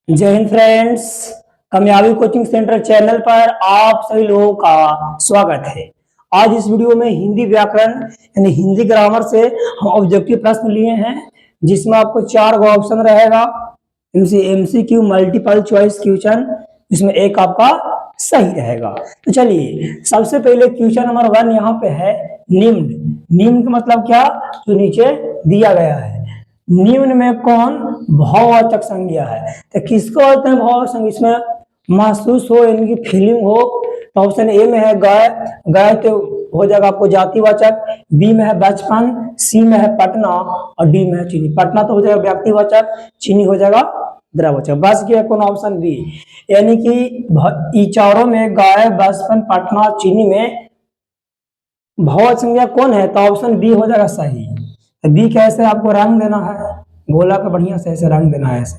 जय हिंद फ्रेंड्स। कामयाबी coaching centre channel पर आप सभी लोगों का स्वागत है। आज इस वीडियो में हिंदी व्याकरण यानी हिंदी ग्रामर से हम ऑब्जेक्टिव प्रश्न लिए हैं, जिसमें आपको 4 ऑप्शन रहेगा। एमसीक्यू मल्टीपल चॉइस क्वेश्चन, इसमें एक आपका सही रहेगा। तो चलिए, सबसे पहले क्वेश्चन नंबर 1 यहाँ पे है निम्न। निम्न का मतलब क्या, जो नीचे दिया गया है। निम्न में कौन भाववाचक संज्ञा है? तो किसको बोलते हैं भाववाचक संज्ञा? इसमें महसूस हो यानी कि फीलिंग हो। तो ऑप्शन ए में है गाय, गाय तो हो जाएगा आपको जातिवाचक। बी में है बचपन, सी में है पटना और डी में है चीनी। पटना तो हो जाएगा व्यक्तिवाचक, चीनी हो जाएगा द्रववाचक। बस गया कौन ऑप्शन बी, यानी कि चारों में गाय, बचपन, पटना, चीनी में भाववाचक संज्ञा कौन है? तो ऑप्शन बी हो जाएगा सही। बी कैसे आपको रंग देना है, गोला का बढ़िया से ऐसे रंग देना है ऐसे।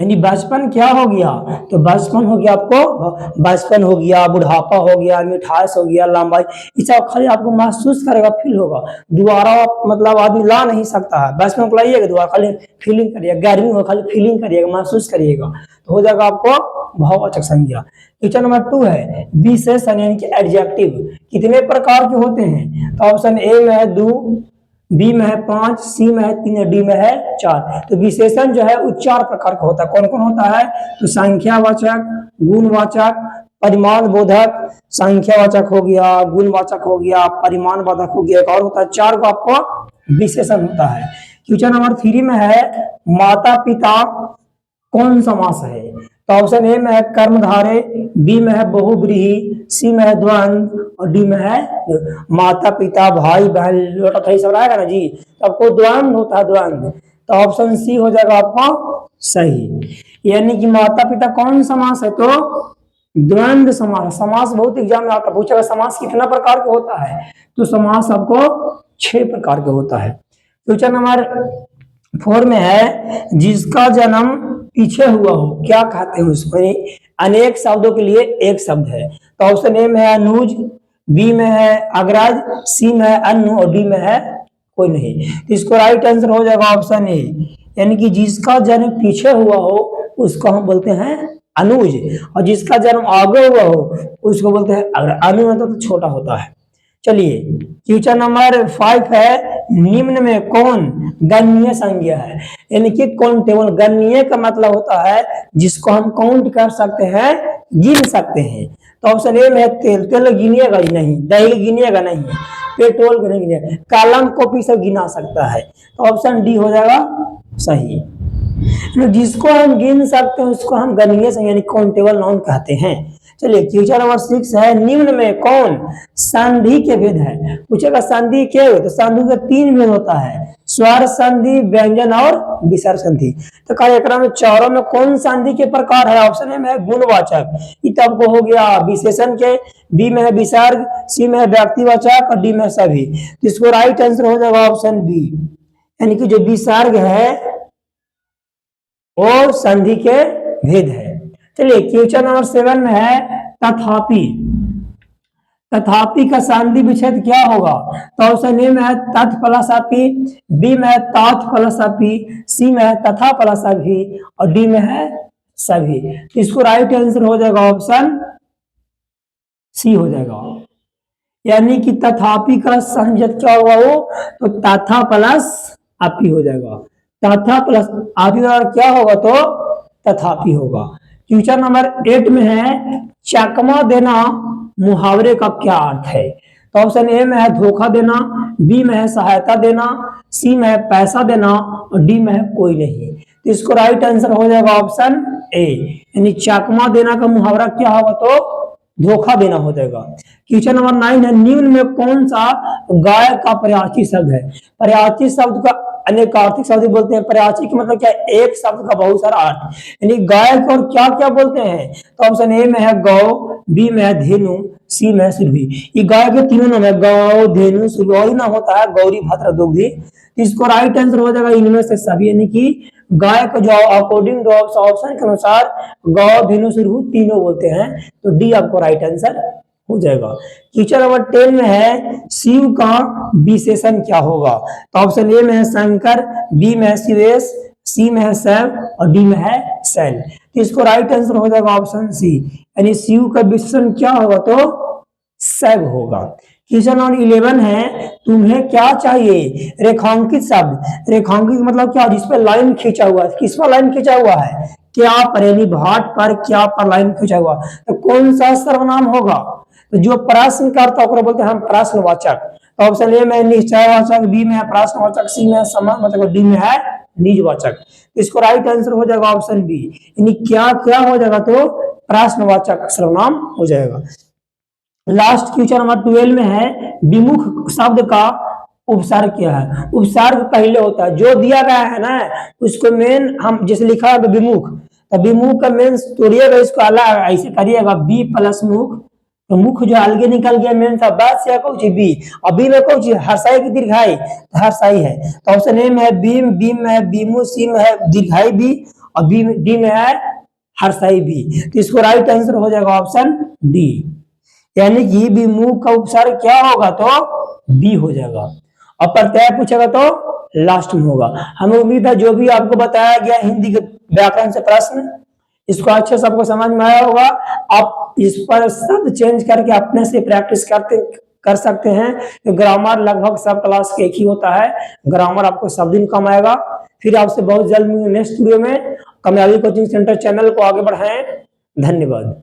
यानी बचपन क्या हो गया? तो बचपन हो गया आपको, बचपन हो गया, बुढ़ापा हो गया, मिठास हो गया, लंबाई। इसे खाली आपको महसूस करेगा, फील होगा। दोबारा मतलब आदमी ला नहीं सकता है। बचपन को लाइएगा दोबारा, खाली फीलिंग करिएगा। गर्मी हो खाली फीलिंग करिएगा, महसूस करिएगा, तो हो जाएगा आपको भाववाचक संज्ञा। क्वेश्चन नंबर 2 है विशेषण यानी कि एडजेक्टिव कितने प्रकार के होते हैं? तो ऑप्शन ए में है 2, बी में है 5, सी में है 3, डी में है 4। तो विशेषण जो है वो 4 प्रकार का होता है। कौन कौन होता है? तो संख्यावाचक, गुणवाचक, परिमाण बोधक। संख्यावाचक हो गया, गुणवाचक हो गया, परिमाण बोधक हो गया, एक और होता है। 4 को आपको विशेषण होता है। क्वेश्चन नंबर 3 में है माता पिता कौन समास है? तो ऑप्शन ए में है कर्मधारय, बी में है बहुव्रीहि, सी में है द्वंद्व और डी में है माता पिता भाई बहन लोटा थई सब रहेगा ना जी, तो आपको द्वंद्व होता है, द्वंद्व। तो ऑप्शन सी हो जाएगा आपका सही। यानी कि माता पिता कौन समास है? तो द्वंद्व समास। समास बहुत एग्जाम में आता, पूछेगा समास कितना प्रकार का होता है? तो समास आपको 6 प्रकार का होता है। क्वेश्चन नंबर 4 में है जिसका जन्म पीछे हुआ हो क्या कहते हैं उसको? अनेक शब्दों के लिए एक शब्द है। तो ऑप्शन ए में है अनुज, बी में है अग्रज, सी में है अनु और डी में है कोई नहीं। तो इसको राइट आंसर हो जाएगा ऑप्शन ए, यानी कि जिसका जन्म पीछे हुआ हो उसको हम बोलते हैं अनुज, और जिसका जन्म आगे हुआ हो उसको बोलते हैं अग्रज। अनु मतलब तो छोटा होता है। चलिए, क्वेश्चन नंबर 5 है निम्न में कौन गणनीय संज्ञा है? यानी कि काउंटेबल। गणनीय का मतलब होता है जिसको हम काउंट कर सकते हैं, गिन सकते हैं। तो ऑप्शन ए में तेल, तेल गिनिएगा ही नहीं, दही गिनिएगा नहीं, पेट्रोल को नहीं गिनिएगा, कलम कॉपी सब गिना सकता है। तो ऑप्शन डी हो जाएगा सही। जिसको हम गिन सकते हैं उसको हम गणनीय संज्ञा यानी काउंटेबल नाउन कहते हैं। चलिए, क्वेश्चन नंबर 6 है निम्न में कौन संधि के भेद है? पूछेगा संधि क्या है? तो संधि का 3 भेद होता है, स्वर संधि, व्यंजन और विसर्ग संधि। तो कार्यक्रम में चारों में कौन संधि के प्रकार है? ऑप्शन ए में है गुणवाचक, ये तो आपको हो गया विशेषण के, बी में है विसर्ग, सी में है व्यक्तिवाचक और डी में सभी। तो इसको राइट आंसर हो जाएगा ऑप्शन बी, यानी कि जो विसर्ग है वो संधि के भेद है। चलिए, क्वेश्चन नंबर 7 में है तथापि। तथापि का संधि विच्छेद क्या होगा? तो ऑप्शन ए में है तथ प्लस अपि, बी में है तात प्लस अपि, सी में है तथा प्लस अभि और डी में है सभी। तो इसको राइट आंसर हो जाएगा ऑप्शन सी हो जाएगा, यानी कि तथापि का संधि क्या होगा? वो तो तथा प्लस अपि हो जाएगा। तथा प्लस अपि और क्या होगा? तो तथापि होगा। क्वेश्चन नंबर 8 में है चकमा देना मुहावरे का क्या अर्थ है? तो ऑप्शन ए में है धोखा देना, बी में है सहायता देना, सी में है पैसा देना और डी में है कोई नहीं। तो इसको राइट आंसर हो जाएगा ऑप्शन ए, यानी चकमा देना का मुहावरा क्या होगा? तो धोखा देना हो जाएगा। क्वेश्चन नंबर 9 है निम्न में कौन सा गाय का पर्यायवाची शब्द है? पर्यायवाची शब्द का अनेक आर्थिक शब्द बोलते हैं। पर्यायवाची का मतलब क्या है? एक शब्द का बहुत सारा अर्थ, यानी गाय को और क्या क्या बोलते हैं? तो ऑप्शन ए में है गौ, बी में है धेनु, सी में है सुरभि। ये गाय के तीनों नाम है, गौ, धेनु, सुरभि, और ना होता है गौरी, भद्र, दुग्धी। इसको राइट आंसर हो जाएगा इनमें से सभी, यानी कि गाय को जो अकॉर्डिंग टू ऑप्शन के अनुसार गौ, धेनु, सुरभि तीनों बोलते हैं। तो डी आपको राइट आंसर हो जाएगा। क्वेश्चन नंबर 10 में है शिव का विशेषण क्या होगा? तो ऑप्शन ए में है शंकर, बी में है शिवेश, सी में है सैव और डी में है सेल। तो इसको राइट आंसर हो जाएगा ऑप्शन सी, यानी सीयू का विशेषण क्या होगा तो सैव होगा। क्वेश्चन नंबर 11 है, तुम्हें क्या चाहिए? रेखांकित शब्द, रेखांकित मतलब क्या, जिस पर लाइन खींचा हुआ है। किस पर लाइन खींचा हुआ है? क्या पर, यानी भाट पर, क्या पर लाइन खींचा हुआ, तो कौन सा सर्वनाम होगा? तो जो प्रश्न करता है बोलते हैं हम प्रश्नवाचक। तो ऑप्शन ए में निश्चयवाचक, बी में है प्रश्नवाचक, सी में है समान मतलब, डी में है निजवाचक। इसको राइट आंसर हो जाएगा ऑप्शन बी, यानी क्या क्या हो जाएगा तो प्रश्नवाचक सर्वनाम हो जाएगा। लास्ट क्वेश्चन नंबर 12 में है, विमुख शब्द का उपसर्ग क्या है? उपसर्ग पहले होता है, जो दिया गया है ना उसको मेन हम जैसे लिखा है विमुख, तो विमुख का मेन तोड़िएगा, इसको अलग ऐसे करिएगा बी प्लस मुख, तो मुख जो अलगे निकल गया मेन था बस या कौन सी बी, और बी में कौन सी हर्षाई की दीर्घाई, तो हर्षाई है। तो ऑप्शन ए में है बीम, बी में है बीमू, सी में है दीर्घाई बी, और बी डी में है हर्षाई बी। तो इसको राइट आंसर हो जाएगा ऑप्शन डी, यानी कि विमुख का उपसर्ग क्या होगा तो बी हो जाएगा। और प्रत्यय पूछेगा तो लास्ट में होगा। हमें उम्मीद है जो भी आपको बताया गया हिंदी के व्याकरण से प्रश्न, इसको अच्छे से आपको समझ में आया होगा। आप इस पर शब्द चेंज करके अपने से प्रैक्टिस कर सकते हैं। तो ग्रामर लगभग सब क्लास के एक ही होता है, ग्रामर आपको सब दिन कम आएगा। फिर आपसे बहुत जल्द नेक्स्ट वीडियो में कामयाबी कोचिंग सेंटर चैनल को आगे बढ़ाएं। धन्यवाद।